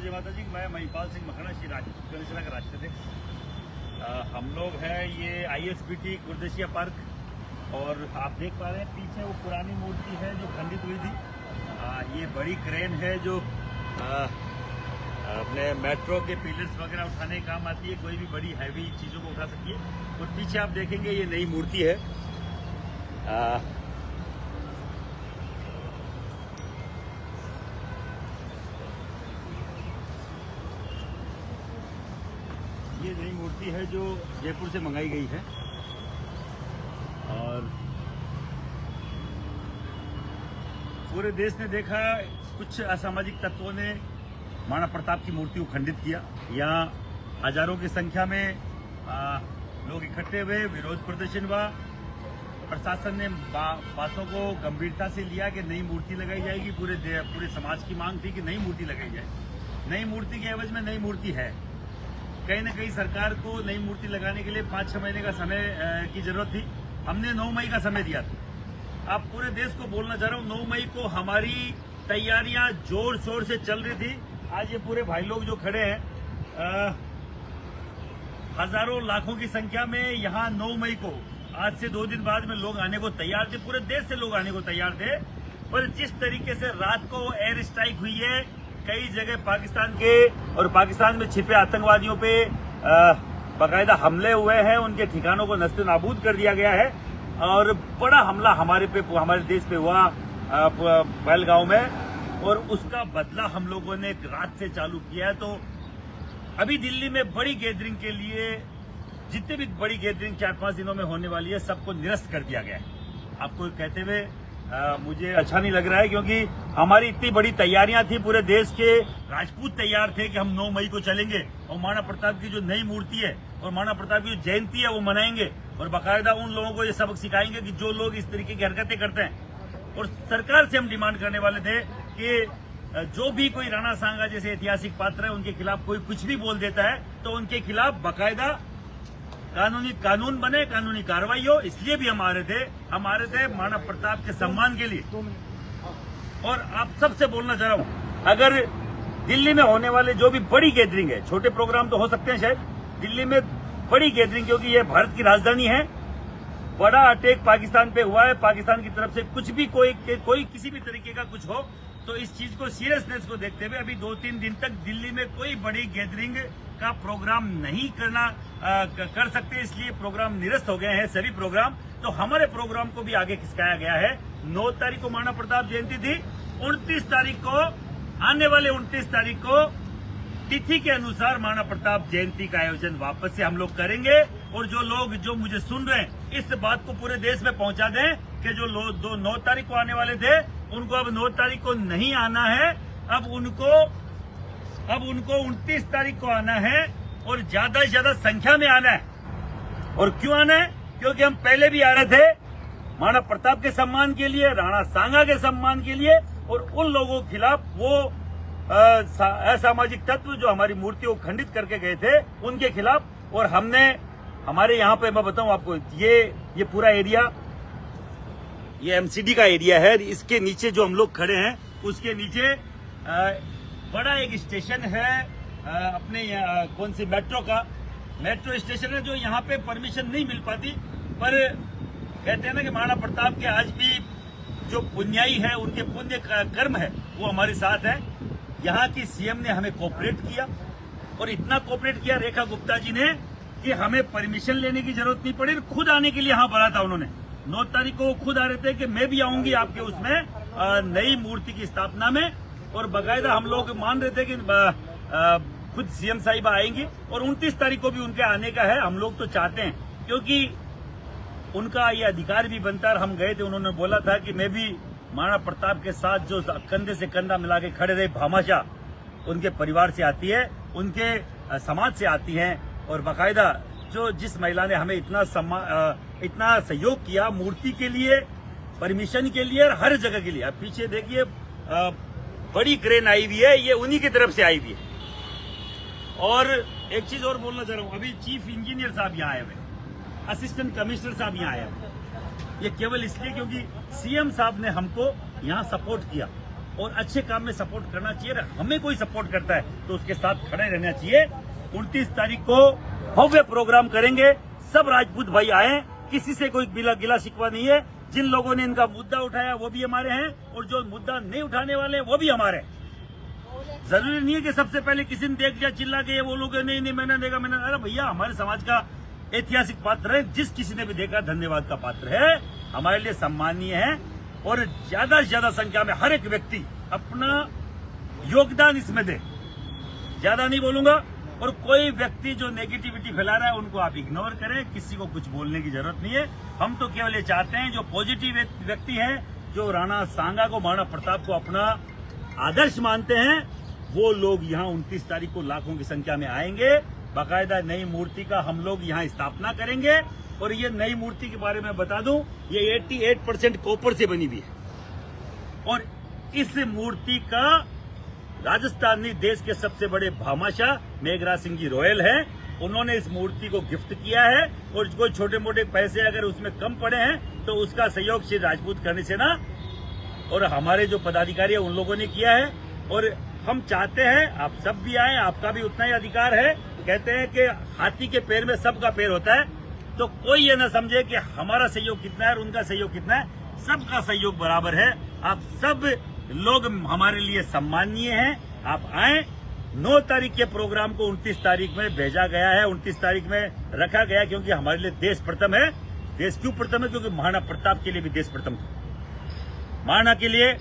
जय माता जी। मैं महिपाल सिंह मखना, श्री राजपूत गणेशना का राष्ट्राध्यक्ष। हम लोग हैं ये ISBT कुर्देशिया पार्क, और आप देख पा रहे हैं पीछे वो पुरानी मूर्ति है जो खंडित हुई थी। ये बड़ी क्रेन है जो अपने मेट्रो के पिलर्स वगैरह उठाने के काम आती है, कोई भी बड़ी हैवी चीज़ों को उठा सकती है। और पीछे आप देखेंगे ये नई मूर्ति है। ये नई मूर्ति है जो जयपुर से मंगाई गई है, और पूरे देश ने देखा कुछ असामाजिक तत्वों ने महाराणा प्रताप की मूर्ति को खंडित किया। यहाँ हजारों की संख्या में लोग इकट्ठे हुए, विरोध प्रदर्शन हुआ। प्रशासन ने बातों को गंभीरता से लिया कि नई मूर्ति लगाई जाएगी। पूरे समाज की मांग थी कि नई मूर्ति लगाई जाए। नई मूर्ति के एवज में नई मूर्ति है। कहीं न कहीं सरकार को नई मूर्ति लगाने के लिए 5-6 महीने का समय की जरूरत थी। हमने 9 मई का समय दिया था। अब पूरे देश को बोलना चाह रहा हूँ, 9 मई को हमारी तैयारियां जोर शोर से चल रही थी। आज ये पूरे भाई लोग जो खड़े हैं, हजारों लाखों की संख्या में यहाँ 9 मई को, आज से 2 दिन बाद में लोग आने को तैयार थे। पूरे देश से लोग आने को तैयार थे। पर जिस तरीके से रात को एयर स्ट्राइक हुई है, कई जगह पाकिस्तान के और पाकिस्तान में छिपे आतंकवादियों पे बाकायदा हमले हुए हैं, उनके ठिकानों को नस्ते नाबूद कर दिया गया है। और बड़ा हमला हमारे देश पे हुआ पहलगांव में, और उसका बदला हम लोगों ने रात से चालू किया है। तो अभी दिल्ली में बड़ी गैदरिंग के लिए, जितने भी बड़ी गैदरिंग 4-5 दिनों में होने वाली है, सबको निरस्त कर दिया गया है। आपको कहते हुए मुझे अच्छा नहीं लग रहा है, क्योंकि हमारी इतनी बड़ी तैयारियां थी। पूरे देश के राजपूत तैयार थे कि हम 9 मई को चलेंगे और महाराणा प्रताप की जो नई मूर्ति है और महाराणा प्रताप की जो जयंती है वो मनाएंगे, और बाकायदा उन लोगों को ये सबक सिखाएंगे कि जो लोग इस तरीके की हरकतें करते हैं। और सरकार से हम डिमांड करने वाले थे कि जो भी कोई राणा सांगा जैसे ऐतिहासिक पात्र है, उनके खिलाफ कोई कुछ भी बोल देता है तो उनके खिलाफ बाकायदा कानून बने, कानूनी कार्रवाई हो। इसलिए भी हम आ रहे थे महाराणा प्रताप के सम्मान के लिए। और आप सबसे बोलना चाह रहा हूं, अगर दिल्ली में होने वाले जो भी बड़ी गैदरिंग है, छोटे प्रोग्राम तो हो सकते हैं शायद, दिल्ली में बड़ी गैदरिंग, क्योंकि ये भारत की राजधानी है, बड़ा अटैक पाकिस्तान पे हुआ है, पाकिस्तान की तरफ से कुछ भी कोई किसी भी तरीके का कुछ हो, तो इस चीज को सीरियसनेस को देखते हुए अभी 2-3 दिन तक दिल्ली में कोई बड़ी गैदरिंग का प्रोग्राम नहीं कर सकते। इसलिए प्रोग्राम निरस्त हो गए हैं सभी प्रोग्राम। तो हमारे प्रोग्राम को भी आगे खिसकाया गया है। 9 तारीख को महाराणा प्रताप जयंती थी, 29 तारीख को, आने वाले 29 तारीख को तिथि के अनुसार महाराणा प्रताप जयंती का आयोजन वापस से हम लोग करेंगे। और जो लोग जो मुझे सुन रहे हैं, इस बात को पूरे देश में पहुंचा दें कि जो लोग 9 तारीख को आने वाले थे, उनको अब 9 तारीख को नहीं आना है। अब उनको 29 तारीख को आना है, और ज्यादा से ज्यादा संख्या में आना है। और क्यों आना है? क्योंकि हम पहले भी आ रहे थे महाराणा प्रताप के सम्मान के लिए, राणा सांगा के सम्मान के लिए, और उन लोगों के खिलाफ, वो असामाजिक तत्व जो हमारी मूर्ति को खंडित करके गए थे, उनके खिलाफ। और हमने हमारे यहाँ पे, मैं बताऊं आपको, ये पूरा एरिया, ये MCD का एरिया है। इसके नीचे जो हम लोग खड़े हैं, उसके नीचे बड़ा एक स्टेशन है, अपने कौन सी मेट्रो स्टेशन है, जो यहाँ पे परमिशन नहीं मिल पाती। पर कहते हैं ना कि महाराणा प्रताप के आज भी जो पुण्याई है, उनके पुण्य कर्म है, वो हमारे साथ है। यहाँ की CM ने हमें कोऑपरेट किया, और इतना कोऑपरेट किया रेखा गुप्ता जी ने कि हमें परमिशन लेने की जरूरत नहीं पड़ी। खुद आने के लिए यहाँ बोला था उन्होंने। 9 तारीख को खुद आ रहे थे कि मैं भी आऊंगी आपके उसमें नई मूर्ति की स्थापना में। और बाकायदा हम लोग मान रहे थे कि खुद CM साहिबा आएंगी, और 29 तारीख को भी उनके आने का है। हम लोग तो चाहते हैं, क्योंकि उनका ये अधिकार भी बनता है। हम गए थे, उन्होंने बोला था कि मैं भी महाराणा प्रताप के साथ जो कंधे से कंधा मिला के खड़े रहे भामाशाह, उनके परिवार से आती है, उनके समाज से आती हैं। और बाकायदा जिस महिला ने हमें इतना सहयोग किया मूर्ति के लिए, परमिशन के लिए, और हर जगह के लिए। अब पीछे देखिए बड़ी क्रेन आई हुई है, ये उन्हीं की तरफ से आई हुई है। और एक चीज और बोलना चाह रहा हूँ, अभी चीफ इंजीनियर साहब यहाँ आए हुए, असिस्टेंट कमिश्नर साहब यहाँ आए हुए। ये केवल इसलिए क्योंकि CM साहब ने हमको यहाँ सपोर्ट किया, और अच्छे काम में सपोर्ट करना चाहिए। हमें कोई सपोर्ट करता है तो उसके साथ खड़े रहना चाहिए। 29 तारीख को भव्य प्रोग्राम करेंगे, सब राजपूत भाई आए, किसी से कोई गिला शिकवा नहीं है। जिन लोगों ने इनका मुद्दा उठाया वो भी हमारे हैं और जो मुद्दा नहीं उठाने वाले वो भी हमारे हैं। जरूरी नहीं है कि सबसे पहले किसी ने देख दिया चिल्ला के वो लोग नहीं मैंने देखा मैंने, अरे भैया हमारे समाज का ऐतिहासिक पात्र है, जिस किसी ने भी देखा धन्यवाद का पात्र है, हमारे लिए सम्मानीय है। और ज्यादा से ज्यादा संख्या में हर एक व्यक्ति अपना योगदान इसमें दे, ज्यादा नहीं बोलूंगा। और कोई व्यक्ति जो नेगेटिविटी फैला रहा है उनको आप इग्नोर करें, किसी को कुछ बोलने की जरूरत नहीं है। हम तो केवल ये चाहते हैं जो पॉजिटिव व्यक्ति हैं, जो राणा सांगा को, महाराणा प्रताप को अपना आदर्श मानते हैं, वो लोग यहाँ 29 तारीख को लाखों की संख्या में आएंगे। बाकायदा नई मूर्ति का हम लोग यहाँ स्थापना करेंगे। और ये नई मूर्ति के बारे में बता दूं, ये 88% कॉपर से बनी हुई है। और इस मूर्ति का राजस्थानी देश के सबसे बड़े भामाशाह मेघराज सिंह जी रोयल हैं, उन्होंने इस मूर्ति को गिफ्ट किया है। और कोई छोटे मोटे पैसे अगर उसमें कम पड़े हैं तो उसका सहयोग श्री राजपूत करनी सेना और हमारे जो पदाधिकारी है उन लोगों ने किया है। और हम चाहते हैं आप सब भी आए, आपका भी उतना ही अधिकार है। कहते हैं कि हाथी के पैर में सबका पैर होता है, तो कोई ये न समझे कि हमारा सहयोग कितना है और उनका सहयोग कितना है, सबका सहयोग बराबर है। आप सब लोग हमारे लिए सम्मानीय हैं। आप आए। 9 तारीख के प्रोग्राम को 29 तारीख में भेजा गया है, 29 तारीख में रखा गया, क्योंकि हमारे लिए देश प्रथम है। देश क्यों प्रथम है? क्योंकि महाराणा प्रताप के लिए भी देश प्रथम था। महाराणा के लिए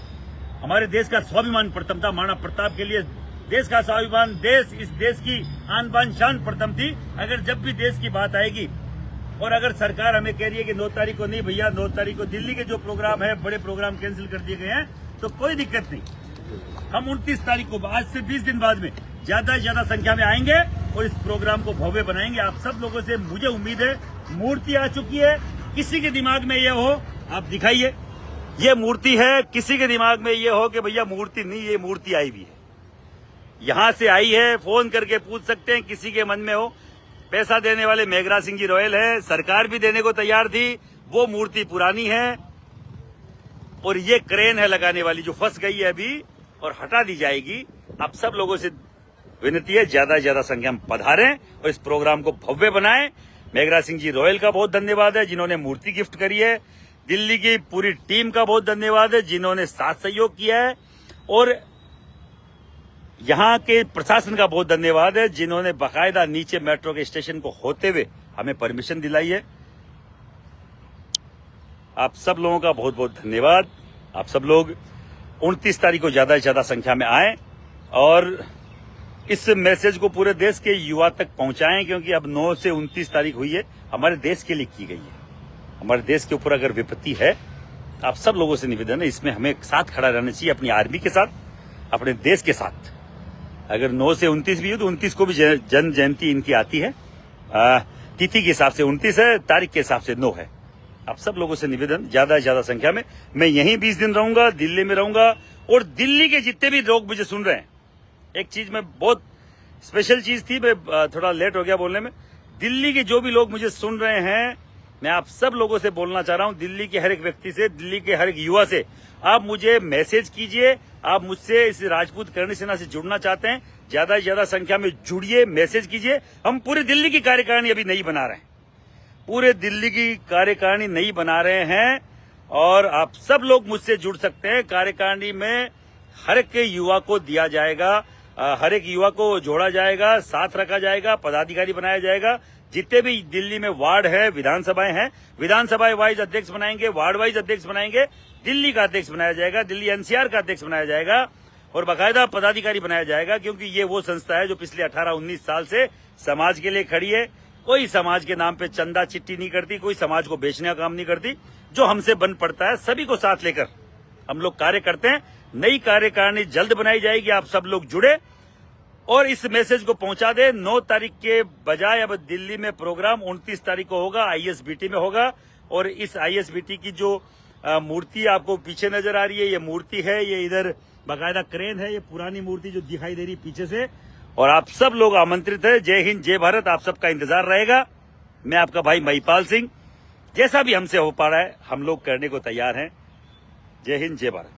हमारे देश का स्वाभिमान प्रथम था। महाराणा प्रताप के लिए देश का स्वाभिमान, देश, इस देश की आन बान शान प्रथम थी। अगर जब भी देश की बात आएगी और अगर सरकार हमें कह रही है कि 9 तारीख को नहीं भैया, 9 तारीख को दिल्ली के जो प्रोग्राम है, बड़े प्रोग्राम कैंसिल कर दिए गए हैं, तो कोई दिक्कत नहीं। हम 29 तारीख को आज से 20 दिन बाद में ज्यादा से ज्यादा संख्या में आएंगे और इस प्रोग्राम को भव्य बनाएंगे। आप सब लोगों से मुझे उम्मीद है, मूर्ति आ चुकी है, किसी के दिमाग में ये हो आप दिखाइए, ये मूर्ति है, किसी के दिमाग में ये हो कि भैया मूर्ति नहीं, ये मूर्ति आई हुई है, यहां से आई है, फोन करके पूछ सकते हैं। किसी के मन में हो, पैसा देने वाले मेघराज सिंह जी रोयल है, सरकार भी देने को तैयार थी, वो मूर्ति पुरानी है और ये क्रेन है लगाने वाली जो फंस गई है अभी और हटा दी जाएगी। आप सब लोगों से विनती है, ज्यादा से ज्यादा संख्या में पधारें और इस प्रोग्राम को भव्य बनाएं। मेघराज सिंह जी रोयल का बहुत धन्यवाद है जिन्होंने मूर्ति गिफ्ट करी है। दिल्ली की पूरी टीम का बहुत धन्यवाद है जिन्होंने साथ सहयोग किया है। और यहाँ के प्रशासन का बहुत धन्यवाद है जिन्होंने बाकायदा नीचे मेट्रो के स्टेशन को होते हुए हमें परमिशन दिलाई है। आप सब लोगों का बहुत बहुत धन्यवाद। आप सब लोग 29 तारीख को ज्यादा से ज्यादा संख्या में आए और इस मैसेज को पूरे देश के युवा तक पहुंचाएं, क्योंकि अब 9 से 29 तारीख हुई है, हमारे देश के लिए की गई है। हमारे देश के ऊपर अगर विपत्ति है, आप सब लोगों से निवेदन है, इसमें हमें साथ खड़ा रहना चाहिए, अपनी आर्मी के साथ, अपने देश के साथ। अगर 9 से 29 भी हो तो 29 को भी जन्म जयंती इनकी आती है, तिथि के हिसाब से 29 है, तारीख के हिसाब से 9 है। आप सब लोगों से निवेदन, ज्यादा से ज्यादा संख्या में, मैं यहीं 20 दिन रहूंगा, दिल्ली में रहूंगा। और दिल्ली के जितने भी लोग मुझे सुन रहे हैं, एक चीज में बहुत स्पेशल चीज थी, मैं थोड़ा लेट हो गया बोलने में। दिल्ली के जो भी लोग मुझे सुन रहे हैं, मैं आप सब लोगों से बोलना चाह रहा हूं, दिल्ली के हर एक व्यक्ति से, दिल्ली के हर एक युवा से, आप मुझे मैसेज कीजिए। आप मुझसे इस राजपूत करणी सेना से जुड़ना चाहते हैं, ज्यादा से ज्यादा संख्या में जुड़िए, मैसेज कीजिए। हम पूरी दिल्ली की कार्यकारिणी अभी नहीं बना रहे हैं, पूरे दिल्ली की कार्यकारिणी नहीं बना रहे हैं और आप सब लोग मुझसे जुड़ सकते हैं। कार्यकारिणी में हर एक युवा को दिया जाएगा, हर एक युवा को जोड़ा जाएगा, साथ रखा जाएगा, पदाधिकारी बनाया जाएगा। जितने भी दिल्ली में वार्ड है, विधानसभाएं हैं, विधानसभा वाइज अध्यक्ष बनाएंगे, वार्ड वाइज अध्यक्ष बनाएंगे, दिल्ली का अध्यक्ष बनाया जाएगा, दिल्ली एनसीआर का अध्यक्ष बनाया जाएगा और बाकायदा पदाधिकारी बनाया जाएगा। क्योंकि ये वो संस्था है जो पिछले 18-19 साल से समाज के लिए खड़ी है। कोई समाज के नाम पे चंदा चिट्ठी नहीं करती, कोई समाज को बेचने का काम नहीं करती। जो हमसे बन पड़ता है, सभी को साथ लेकर हम लोग कार्य करते हैं। नई कार्यकारिणी जल्द बनाई जाएगी, आप सब लोग जुड़े और इस मैसेज को पहुंचा दे। 9 तारीख के बजाय अब दिल्ली में प्रोग्राम 29 तारीख को होगा, आईएसबीटी में होगा। और इस आईएसबीटी की जो मूर्ति आपको पीछे नजर आ रही है, ये मूर्ति है, ये इधर बाकायदा क्रेन है, ये पुरानी मूर्ति जो दिखाई दे रही है पीछे से। और आप सब लोग आमंत्रित है। जय हिंद, जय भारत। आप सबका इंतजार रहेगा। मैं आपका भाई महिपाल सिंह, जैसा भी हमसे हो पा रहा है हम लोग करने को तैयार हैं। जय हिंद, जय भारत।